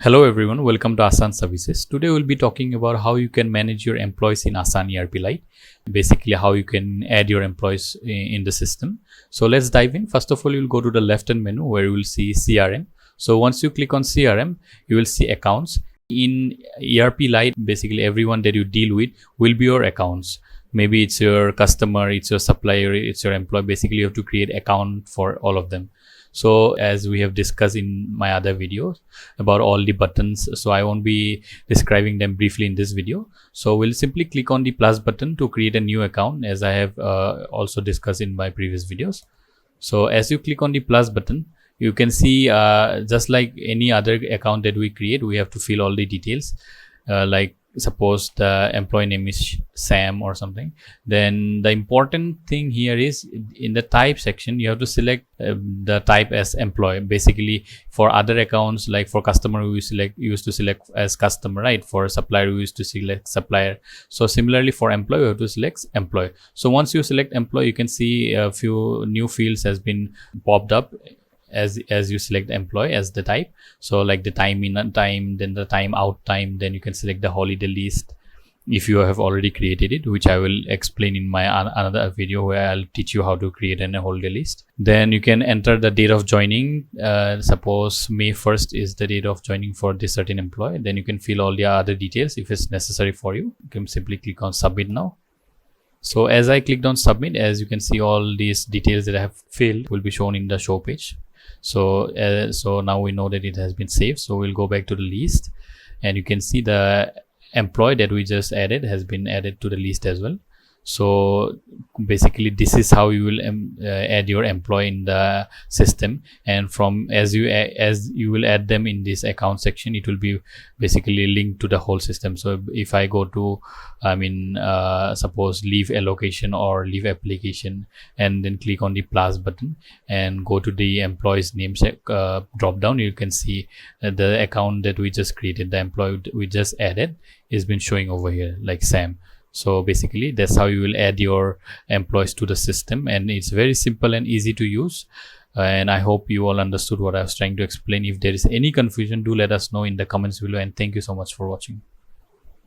Hello everyone, welcome to Aasaan Services. Today we'll be talking about how you can manage your employees in Aasaan ERP Lite. Basically how you can add your employees in the system. So let's dive in. First of all, you'll go to the left hand menu where you will see CRM. So once you click on CRM, you will see accounts. In ERP Lite, basically everyone that you deal with will be your accounts. Maybe it's your customer, it's your supplier, it's your employee. Basically you have to create account for all of them. So as we have discussed in my other videos about all the buttons, so I won't be describing them briefly in this video. So we'll simply click on the plus button to create a new account, as I have also discussed in my previous videos. So as you click on the plus button, you can see just like any other account that we create, we have to fill all the details, like suppose the employee name is Sam or something. Then the important thing here is in the type section you have to select the type as employee. Basically for other accounts, like for customer we used to select as customer, right? For supplier we used to select supplier. So similarly for employee you have to select employee. So once you select employee, you can see a few new fields has been popped up as you select employee as the type. So like the time in time, then the time out time, then you can select the holiday list if you have already created it, which I will explain in my another video where I'll teach you how to create a holiday list. Then you can enter the date of joining. Suppose May 1st is the date of joining for this certain employee. Then you can fill all the other details if it's necessary for you. You can simply click on submit now. So as I clicked on submit, as you can see, all these details that I have filled will be shown in the show page. So now we know that it has been saved. So we'll go back to the list and you can see the employee that we just added has been added to the list as well. So basically this is how you will add your employee in the system, and from as you will add them in this account section, it will be basically linked to the whole system. So if I go to suppose leave allocation or leave application and then click on the plus button and go to the employee's name drop down, you can see the account that we just created, the employee we just added is been showing over here like Sam. So basically that's how you will add your employees to the system, and it's very simple and easy to use. And I hope you all understood what I was trying to explain. If there is any confusion, do let us know in the comments below, and thank you so much for watching.